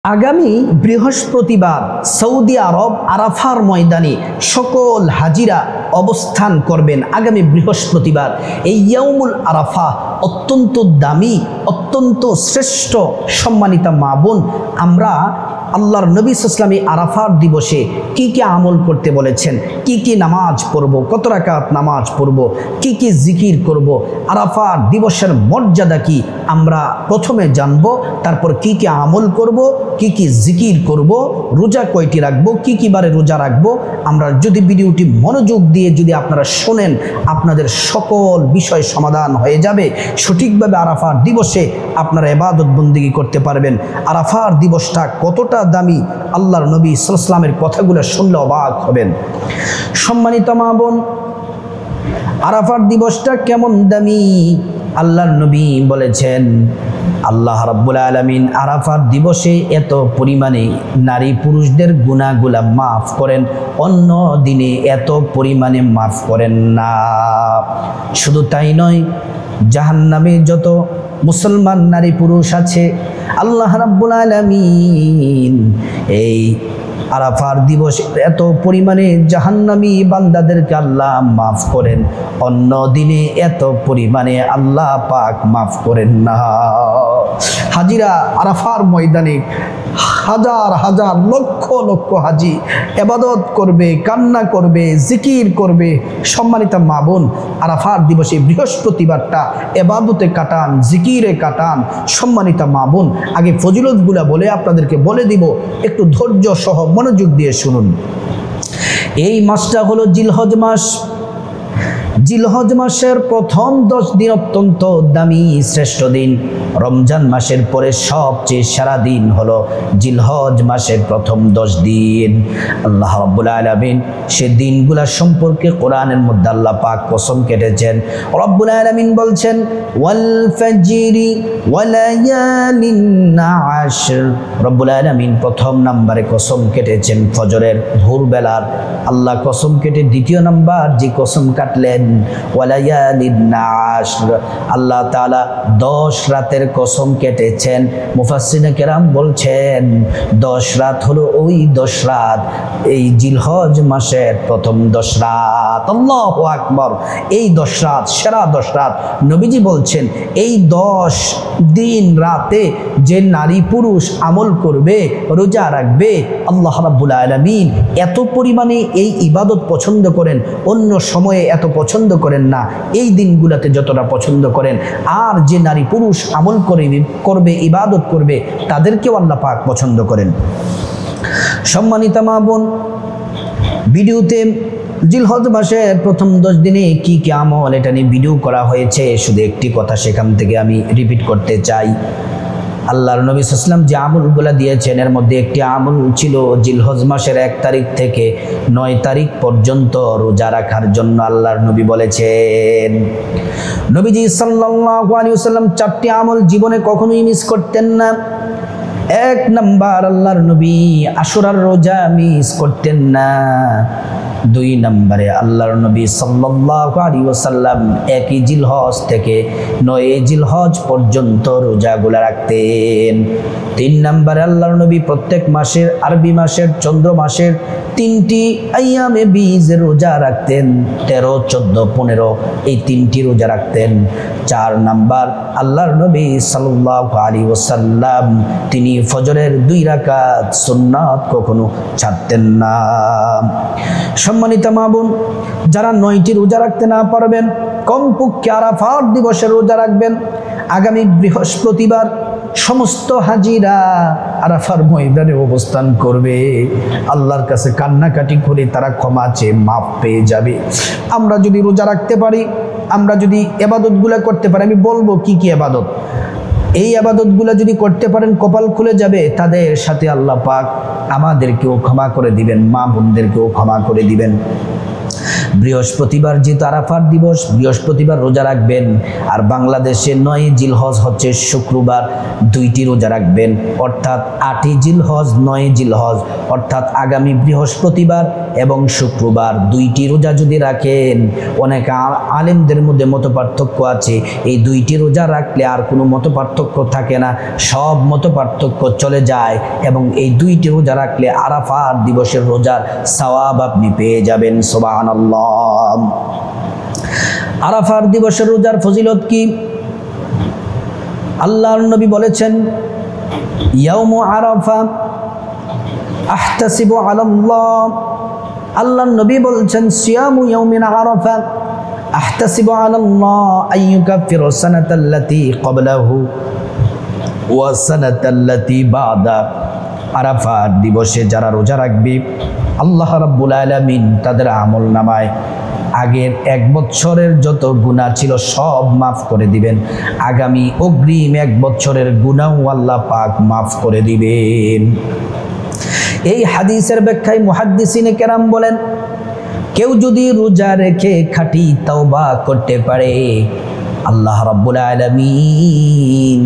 আগামী বৃহস্পতিবার সৌদি আরব আরাফার ময়দানে সকল হাজিরা অবস্থান করবেন। আগামী বৃহস্পতিবার এই ইয়াউমুল আরাফা অত্যন্ত দামি, অত্যন্ত শ্রেষ্ঠ সম্মানিতা মা বোন, আমরা আল্লাহর নবী সাল্লাল্লাহু আলাইহি আরাফার দিবসে কি কি আমল করতে বলেছেন, কি কি নামাজ পড়ব, কত রাকাত নামাজ পড়ব, কি কি জিকির করব, আরাফার দিবসের মর্যাদা কি আমরা প্রথমে জানব, তারপর কি কি আমল করব, কি কি জিকির করব, রোজা কয়টি রাখব, কি কি বারে রোজা রাখব। আমরা যদি ভিডিওটি মনোযোগ দিয়ে যদি আপনারা শোনেন, আপনাদের সকল বিষয় সমাধান হয়ে যাবে। সঠিকভাবে আরাফার দিবসে আপনারা ইবাদত বন্দেগী করতে পারবেন। আরাফার দিবসটা কতটা দামি, আল্লাহর নবী সাল্লাল্লাহু আলাইহি ওয়াসাল্লামের কথাগুলো শুনলে অবাক হবেন। সম্মানিত মা বোন, আরাফার দিবসটা কেমন দামি, আল্লাহর নবী বলেছেন, আল্লাহ রাব্বুল আলামিন আরাফার দিবসে এত পরিমাণে নারী পুরুষদের গুনাহগুলা মাফ করেন, অন্য দিনে এত পরিমাণে মাফ করেন না। শুধু তাই নয়, জাহান্নামে যত মুসলমান নারী পুরুষ আছে, আল্লাহ রাব্বুল আলামিন এই আরাফার দিবসে এত পরিমাণে জাহান্নামী বান্দাদেরকে আল্লাহ মাফ করেন, অন্য দিনে এত পরিমাণে আল্লাহ পাক মাফ করেন না। হাজিরা আরাফার ময়দানে হাজার হাজার লক্ষ লক্ষ হাজি ইবাদত করবে, কান্না করবে, জিকির করবে। সম্মানিত মা বোন, আরাফার দিবসে বৃহস্পতিবারটা ইবাদতে কাটান, জিকিরে কাটান। সম্মানিত মা বোন, আগে ফজিলতগুলা বলে আপনাদেরকে বলে দিব, একটু ধৈর্য সহ মনোযোগ দিয়ে শুনুন। এই মাসটা হলো জিলহজ মাস। জিলহজ মাসের প্রথম 10 দিন অত্যন্ত দামি শ্রেষ্ঠ দিন। রমজান মাসের পরে সবচেয়ে সেরা দিন হলো জিলহজ মাসের প্রথম 10 দিন। আল্লাহ রাব্বুল আলামিন সে দিনগুলা সম্পর্কে কোরআনের মধ্যে আল্লাহ পাক কসম কেটেছেন। রাব্বুল আলামিন বলছেন, ওয়াল ফাজরি ওয়া লায়ালিন আশর। রাব্বুল আলামিন প্রথম নম্বরে কসম কেটেছেন ফজরের ভোরবেলার। আল্লাহ কসম কেটে দ্বিতীয় নাম্বার যে কসম কাটলেন, ওয়ালায়ালিন আশর, আল্লাহ তাআলা 10 রাতের কসম কেটেছেন। মুফাসসিরিনে কেরাম বলছেন 10 রাত হলো ওই 10 রাত, এই জিলহজ মাসের প্রথম 10 রাত। আল্লাহু আকবার। এই 10 রাত সেরা 10 রাত। নবীজি বলছেন, এই 10 দিন রাতে যে নারী পুরুষ আমল করবে, রোজা রাখবে, আল্লাহ রাব্বুল আলামিন এত পরিমাণে এই ইবাদত পছন্দ করেন, অন্য সময়ে এত পছন্দ করেন না। এই দিনগুলোতে যতটা পছন্দ করেন, আর যে নারী পুরুষ আমল করবে, ইবাদত করবে, তাদেরকেও আল্লাহ পাক পছন্দ করেন। সম্মানিত মা বোন, ভিডিওতে জিলহজ মাসের প্রথম 10 দিনে কি কি আমল, এটা নিয়ে ভিডিও করা হয়েছে। শুধু একটি কথা সেখান থেকে আমি রিপিট করতে চাই। আল্লাহর নবী সাল্লাল্লাহু আলাইহি ওয়াসাল্লাম যে আমলগুলো দিয়েছেন, এর মধ্যে একটি আমল ছিল জিলহজ মাসের 1 তারিখ থেকে 9 তারিখ পর্যন্ত রোজা রাখার জন্য আল্লাহর নবী বলেছেন। নবীজি সাল্লাল্লাহু আলাইহি ওয়াসাল্লাম 4টি আমল জীবনে কখনোই মিস করতেন না। 1 নাম্বার, আল্লাহর নবী আশুরার রোজা মিস করতেন না। 2 নম্বরে, আল্লাহর নবী সাল্লাল্লাহু আলাইহি ওয়াসাল্লাম 1 জিলহজ থেকে 9 জিলহজ পর্যন্ত রোজাগুলো রাখতেন। 3 নম্বরে, আল্লাহর নবী প্রত্যেক মাসের, আরবি মাসের, চন্দ্র মাসের 3টি আইয়ামে বীজ রোজা রাখতেন। 13, 14, 15 এই 3টি রোজা রাখতেন। 4 নাম্বার, আল্লাহর নবী সাল্লাল্লাহু আলাইহি ওয়াসাল্লাম তিনি ফজরের 2 রাকাত সুন্নাত কখনো ছাড়তেন না। সম্মানিত মা বোন, যারা 9টি রোজা রাখতে না পারবেন, কমপক্ষে আরাফার দিবসে রোজা রাখবেন। আগামী বৃহস্পতিবার সমস্ত হাজিরা আরাফার ময়দানে অবস্থান করবে। আল্লাহর কাছে কান্নাকাটি করে তারা ক্ষমা চেয়ে মাফ পেয়ে যাবে। আমরা যদি রোজা রাখতে পারি, আমরা যদি ইবাদতগুলো করতে পারি, আমি বলবো কি কি ইবাদত, এই ইবাদতগুলো যদি করতে পারেন কপাল খুলে যাবে। তাদের সাথে আল্লাহ পাক আমাদেরকেও ক্ষমা করে দিবেন, মা বোনদেরকেও ক্ষমা করে দিবেন। বৃহস্পতিবার যেহেতু আরাফার দিবস, বৃহস্পতিবার রোজা রাখবেন। আর বাংলাদেশে 9 জিলহজ হচ্ছে শুক্রবার, 2টি রোজা রাখবেন, অর্থাৎ 8 জিলহজ 9 জিলহজ, অর্থাৎ আগামী বৃহস্পতিবার এবং শুক্রবার 2টি রোজা যদি রাখেন, অনেক আলেমদের মধ্যে মত পার্থক্য আছে, এই 2টি রোজা রাখলে আর কোনো মত পার্থক্য থাকে না, সব মত পার্থক্য চলে যায় এবং এই 2টি রোজা রাখলে আরাফার দিবসের রোজার সওয়াব আপনি পেয়ে যাবেন। সুবহানাল্লাহ। আরাফার দিবসের রোজার ফজিলত কি? আল্লাহর নবী বলেছেন, ইয়াউমু আরাফা আহতাসিবু আলাল্লাহ, আল্লাহর নবী বলছেন সিয়ামু ইয়াউমিন আরাফা আহতাসিবু আলাল্লাহ আইয়ুকাফিরু সানাতাল্লাতী ক্বাবলাহু ওয়া সানাতাল্লাতী বাদা। আরাফার দিবসে যারা রোজা রাখবে, আল্লাহ রাব্বুল আলামিন তাদের আমলনামায় আগের 1 বছরের যত গুনাহ ছিল সব মাফ করে দিবেন, আগামী অগ্রিম 1 বছরের গুনাহ আল্লাহ পাক মাফ করে দিবেন। এই হাদিসের ব্যাখ্যায় মুহাদ্দিসিনে কেরাম বলেন, কেউ যদি রোজা রেখে খাঁটি তওবা করতে পারে, আল্লাহ রাব্বুল আলামিন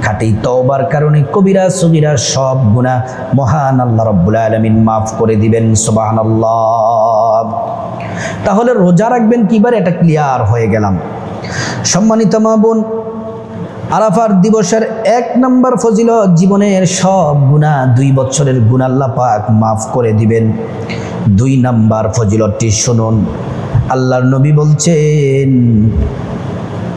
খাঁটি তওবার কারণে কবিরা সগীরা সব গুনাহ মহান আল্লাহ রাব্বুল আলামিন মাফ করে দিবেন। সুবহানাল্লাহ। তাহলে রোজা রাখবেন কিবার, এটা ক্লিয়ার হয়ে গেলাম। সম্মানিত মা বোন, আরাফার দিবসের 1 নম্বর ফজিলত, জীবনের সব গুনাহ 2 বছরের গুনাহ আল্লাহ পাক মাফ করে দিবেন। 2 নম্বর ফজিলতটি শুনুন। আল্লাহর নবী বলছেন,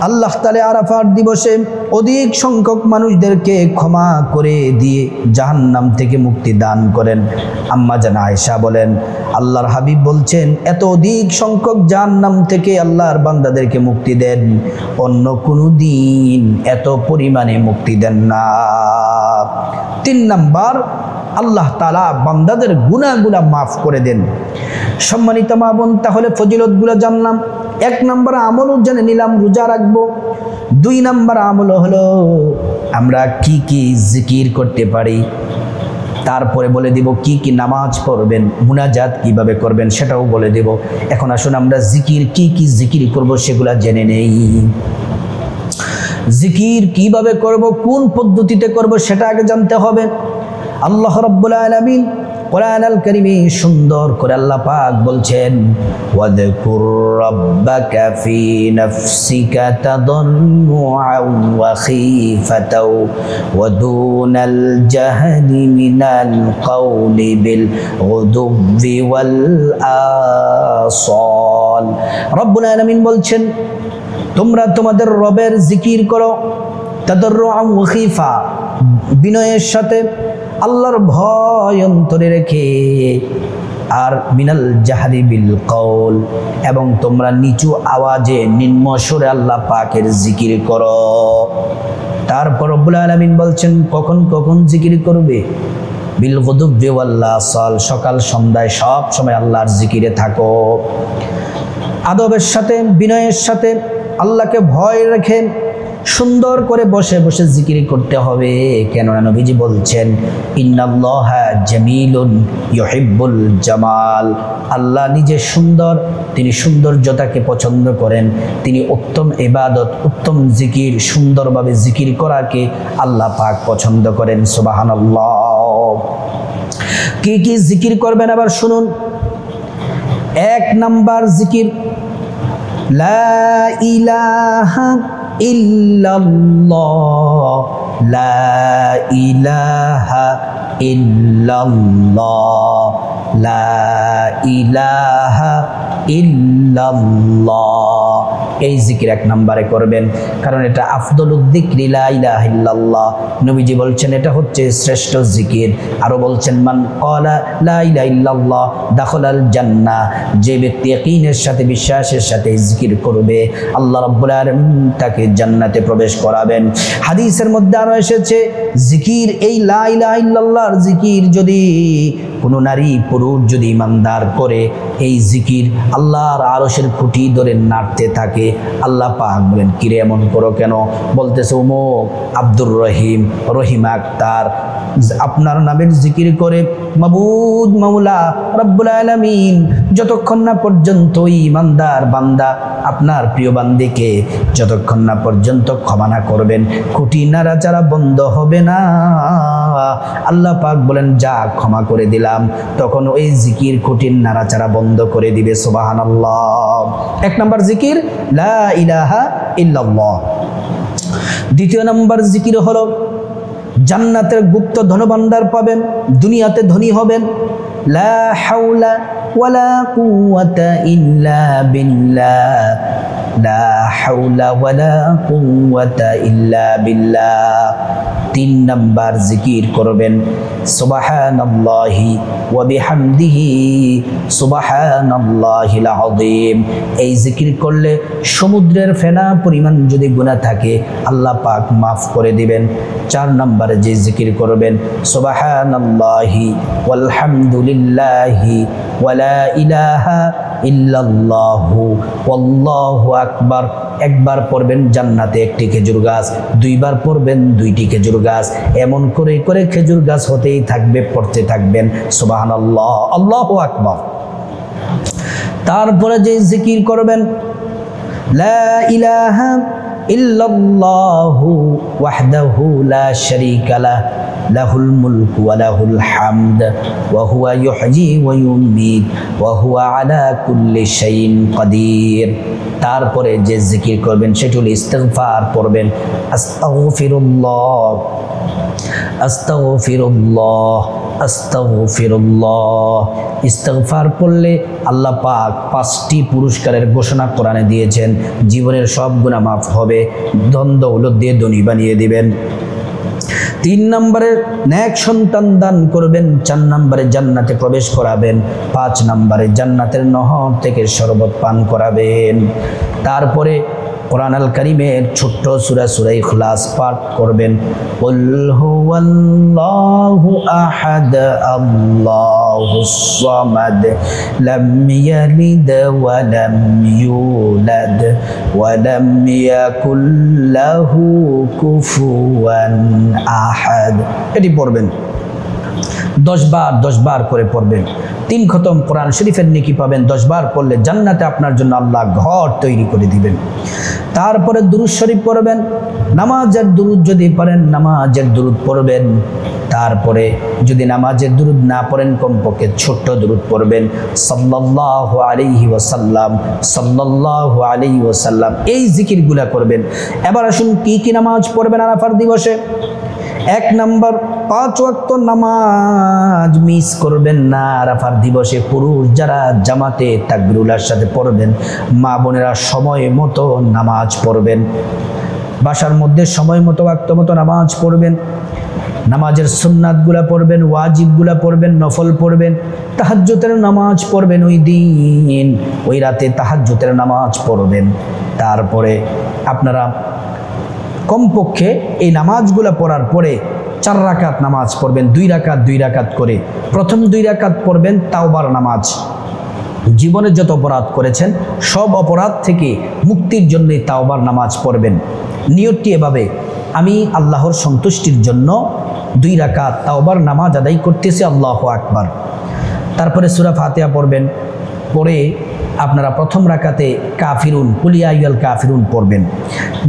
আল্লাহ তাআলা আরাফার দিবসে অধিক সংখ্যক মানুষদেরকে ক্ষমা করে দিয়ে জাহান্নাম থেকে মুক্তি দান করেন। আম্মা জান আয়েশা বলেন, আল্লাহর হাবিব বলছেন, এত অধিক সংখ্যক জাহান্নাম থেকে আল্লাহর বান্দাদেরকে মুক্তি দেন, অন্য কোনো দিন এত পরিমাণে মুক্তি দেন না। 3 নাম্বার, আল্লাহ তাআলা বান্দাদের গুনাহগুলা মাফ করে দেন। সম্মানিত মা বোন, তাহলে ফজিলতগুলো জানলাম। 1 নম্বর আমলও জেনে নিলাম, রোজা রাখবো। 2 নম্বর আমল হলো আমরা কি কি জিকির করতে পারি, তারপরে বলে দেব কি কি নামাজ পড়বেন, মুনাজাত কিভাবে করবেন সেটাও বলে দেব। এখন আসুন আমরা জিকির কি কি জিকির করব সেগুলা জেনে নেই। জিকির কিভাবে করব, কোন পদ্ধতিতে করব সেটা আগে জানতে হবে। আল্লাহ রাব্বুল আলামিন কোরআন আল কারীমে সুন্দর করে আল্লাহ পাক বলছেন, ওয়াযকুর রাব্বাকা ফি নাফসিকা তাদাররুআন ওয়া খীফাতাও ওয়া দুনাল জাহরি মিনাল কাওলি বিল গুদুবি ওয়াল আসাল। রব্বুল আলামিন বলছেন, তোমরা তোমাদের রবের জিকির করো, তাদাররুআন ওয়া খীফা, বিনয়ের সাথে, আল্লাহর ভয় অন্তরে রেখে, আর মিনাল জাহরি বিল কওল, এবং তোমরা নিচু আওয়াজে নিম্ন সুরে আল্লাহ পাকের জিকির করো। তারপর রব্বুল আলামিন বলছেন কখন কখন জিকির করবে, বিল গুদুবি ওয়াল আসাল, সকাল সন্ধ্যায় সব সময় আল্লাহর জিকিরে থাকো। আদবের সাথে, বিনয়ের সাথে, আল্লাহকে ভয় রেখে সুন্দর করে বসে বসে জিকির করতে হবে। কেননা নবীজি বলছেন, ইন্নাল্লাহা জামিলুন ইউহিব্বুল জামাল, আল্লাহ নিজে সুন্দর, তিনি সৌন্দর্যতাকে পছন্দ করেন। তিনি উত্তম ইবাদত, উত্তম জিকির, সুন্দরভাবে জিকির করাকে আল্লাহ পাক পছন্দ করেন। সুবহানাল্লাহ। কি কি জিকির করবেন আবার শুনুন। 1 নাম্বার জিকির, লা ইলাহা ইল্লাল্লাহ, লা ইলাহা ইল্লাল্লাহ, লা ইলাহা ইল্লাল্লাহ। এই জিকির 1 নম্বরে করবেন, কারণ এটা আফদলুদ যিকরি লা ইলাহা ইল্লাল্লাহ। নবীজি বলছেন এটা হচ্ছে শ্রেষ্ঠ জিকির। আরো বলছেন, মান ক্বালা লা ইলাহা ইল্লাল্লাহ দাখালাল জান্নাহ, যে ব্যক্তি ইয়াকিনের সাথে, বিশ্বাসের সাথে জিকির করবে, আল্লাহ রাব্বুল আলামিন তাকে জান্নাতে প্রবেশ করাবেন। হাদিসের মধ্যে আরো এসেছে, জিকির, এই লা ইলাহা ইল্লাল্লাহর জিকির যদি কোনো নারী পুরুষ যদি ইমানদার করে, এই জিকির আল্লাহর আরশের খুঁটি ধরে নাড়তে থাকে। দিবে। আল্লাহ পাক বলেন কিরে এমন করো কেন? বলতেছে অমুক আব্দুর রহিম, রহিমা আক্তার আপনার নামের জিকির করে মাবুদ মাওলা রব্বুল আলামিন যতক্ষণ না পর্যন্ত ঈমানদার বান্দা আপনার প্রিয় বান্দিকে যতক্ষণ না পর্যন্ত ক্ষমা না করবেন খুঁটি নাড়াচাড়া বন্ধ হবে না। আল্লাহ পাক বলেন যা ক্ষমা করে দিলাম, তখন ওই জিকির খুঁটির নাড়াচাড়া বন্ধ করে দিবে। সুবহানাল্লাহ। এক নম্বর জিকির লা ইলাহা ইল্লাল্লাহ। দ্বিতীয় নম্বর জিকির হলো জান্নাতের গুপ্ত ধনভাণ্ডার পাবেন, দুনিয়াতে ধনী হবেন। লা হাওলা ওয়ালা কুওয়াতা ইল্লা বিল্লাহ, লা হাওলা ওয়ালা কুওয়াতা ইল্লা বিল্লাহ। তিন নাম্বার জিকির করবেন সুবহানাল্লাহি ওয়া বিহামদিহি সুবহানাল্লাহিল আযীম। এই জিকির করলে সমুদ্রের ফেনা পরিমাণ যদি গুনাহ থাকে আল্লাহ পাক মাফ করে দিবেন। চার নম্বরে যে জিকির করবেন সুবহানাল্লাহি ওয়াল হামদুলিল্লাহি ওয়ালা ইলাহা ইল্লাল্লাহু ওয়াল্লাহু আকবার। একবার পড়বেন জান্নাতে একটি খেজুর গাছ, দুইবার পড়বেন দুইটি খেজুর গাছ, এমন করে করে খেজুর গাছ হতেই থাকবে, পড়তে থাকবেন সুবহানাল্লাহ আল্লাহু আকবার। তারপরে যে জিকির করবেন লা ইলাহা ইল্লাল্লাহু ওয়াহদাহু লা শারীকা লাহ লাহুল মুলকু ওয়া লাহুল হামদ ওয়া হুয়া ইউহয়ী ওয়া ইউমীত ওয়া হুয়া আলা কুল্লি শাইইন কাদির। তারপরে যে জিকির করবেন সেটি হলো ইস্তিগফার পড়বেন আস্তাগফিরুল্লাহ আস্তাগফিরুল্লাহ আস্তাগফিরুল্লাহ। ইস্তিগফার পড়লে আল্লাহ পাক 5টি পুরস্কারের ঘোষণা কোরআনে দিয়েছেন। জীবনের সব গুনাহ মাফ হবে, ধন দৌলত দিয়ে ধনী বানিয়ে দিবেন। 3 নম্বরে নেক সন্তান দান করবেন। 4 নম্বরে জান্নাতে প্রবেশ করাবেন। 5 নম্বরে জান্নাতের নহর থেকে শরবত পান করাবেন। তারপরে কোরআন আল কারীমের ছোট্ট সূরা সূরা ইখলাস পাঠ করবেন। কুল হুয়াল্লাহু আহাদ আল্লাহুস সামাদ লাম ইয়ালিদ ওয়া লাম ইউলাদ ওয়া লাম ইয়াকুল লাহু কুফুয়ান আহাদ। এটি পড়বেন 10 বার করে পড়বেন। 3 খতম কোরআন শরীফের নেকি পাবেন। 10 বার পড়লে জান্নাতে আপনার জন্য আল্লাহ ঘর তৈরি করে দিবেন। তারপরে দুরূদ শরীফ পড়বেন। নামাজের দুরূদ যদি পারেন নামাজের দুরূদ পড়বেন। তারপরে যদি নামাজের দুরূদ না পড়েন কমপক্ষে ছোট্ট দুরূদ পড়বেন সাল্লাল্লাহু আলাইহি ওয়াসাল্লাম সাল্লাল্লাহু আলাইহি ওয়াসাল্লাম। এই জিকিরগুলা করবেন। এবার আসুন কি কি নামাজ পড়বেন আরাফার দিবসে। 1 নম্বর 5 ওয়াক্ত নামাজ মিস করবেন না আরাফার দিবসে। পুরুষ যারা জামাতে তাকবীরুল্লাহর সাথে পড়বেন, মা বোনেরা সময় মতো নামাজ পড়বেন। বাসার মধ্যে সময় মতো ওয়াক্ত মতো নামাজ পড়বেন। নামাজের সুন্নাতগুলা পড়বেন, ওয়াজিবগুলা পড়বেন, নফল পড়বেন, তাহাজ্জুদের নামাজ পড়বেন। ওই দিন ওই রাতে তাহাজ্জুদের নামাজ পড়বেন। তারপরে আপনারা কমপক্ষে এই নামাজগুলো পড়ার পরে 4 রাকাত নামাজ পড়বেন, 2 রাকাত করে। প্রথম 2 রাকাত পড়বেন তাওবার নামাজ। জীবনে যত অপরাধ করেছেন সব অপরাধ থেকে মুক্তির জন্য তাওবার নামাজ পড়বেন। নিয়তটি এভাবে, আমি আল্লাহর সন্তুষ্টির জন্য 2 রাকাত তাওবার নামাজ আদায় করতেছি, আল্লাহু আকবার। তারপরে সূরা ফাতিহা পড়বেন। পরে আপনারা প্রথম রাকাতে কাফিরুন কুল ইয়া আইয়ুহাল কাফিরুন পড়বেন।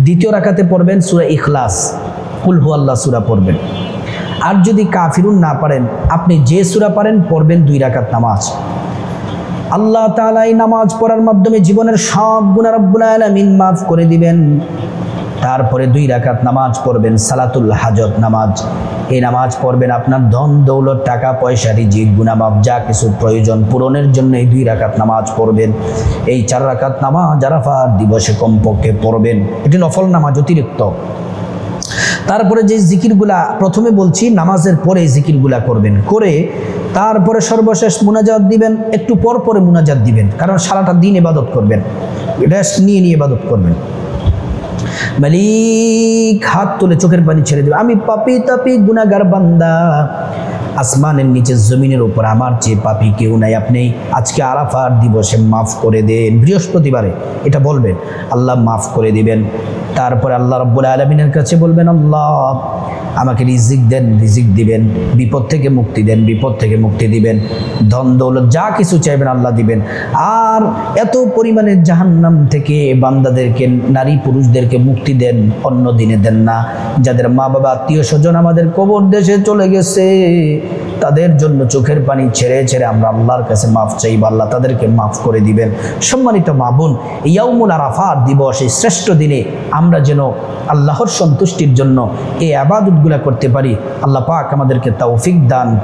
দ্বিতীয় রাকাতে পড়বেন সূরা ইখলাস, কুল হুয়াল্লাহ সূরা পড়বেন। আর যদি কাফিরুন না পারেন আপনি যে সূরা পারেন পড়বেন 2 রাকাত নামাজ। আল্লাহ তাআলা এই নামাজ পড়ার মাধ্যমে জীবনের সব গুনাহ রব্বুল আলামিন মাফ করে দিবেন। তারপরে 2 রাকাত নামাজ পড়বেন সালাতুল হাজত নামাজ। এই নামাজ পড়বেন আপনার ধন দৌলত টাকা পয়সা রিজিক গুনাহ মাফ যা কিছু প্রয়োজন পূরণের জন্য এই 2 রাকাত নামাজ পড়বেন। এই 4 রাকাত নামাজ আরাফার দিবসে কমপক্ষে পড়বেন। এটি নফল নামাজ অতিরিক্ত। তারপরে যে জিকিরগুলা প্রথমে বলছি নামাজের পরে জিকিরগুলা করবেন, করে তারপরে সর্বশেষ মুনাজাত দিবেন। একটু পর পরে মুনাজাত দিবেন, কারণ সারাটা দিন ইবাদত করবেন, রেস্ট নিয়ে ইবাদত করবেন। মালিক হাত তুলে চোখের পানি ছেড়ে দেবে, আমি পাপী তাপী গুনাহগার বান্দা, আসমানের নিচে জমিনের উপর আমার চেয়ে পাপী কেউ নাই, আপনি আজকে আরাফার দিবসে মাফ করে দেন। বৃহস্পতিবারে এটা বলবেন, আল্লাহ মাফ করে দিবেন। তারপরে আল্লাহ রাব্বুল আলামিনের কাছে বলবেন, আল্লাহ আমাকে রিজিক দেন, রিজিক দিবেন, বিপদ থেকে মুক্তি দেন, বিপদ থেকে মুক্তি দিবেন, ধন দৌলত যা কিছু চাইবেন আল্লাহ দিবেন। আর এত পরিমাণে জাহান্নাম থেকে বান্দাদেরকে, নারী পুরুষদেরকে মুক্তি দেন, অন্য দিনে দেন না। যাদের মা বাবা আত্মীয় স্বজন আমাদের কবর দেশে চলে গেছে, তাদের জন্য চোখের পানি ছেড়ে ছেড়ে আমরা আল্লাহর কাছে মাফ চাইব, আল্লাহ তাদেরকে মাফ করে দিবেন। সম্মানিত মা বোন, ইয়াউমুল আরাফার দিবস, এই শ্রেষ্ঠ দিনে আমরা যেন আল্লাহর সন্তুষ্টির জন্য এই ইবাদতগুলো করতে পারি। আল্লাহ পাক আমাদেরকে তৌফিক দান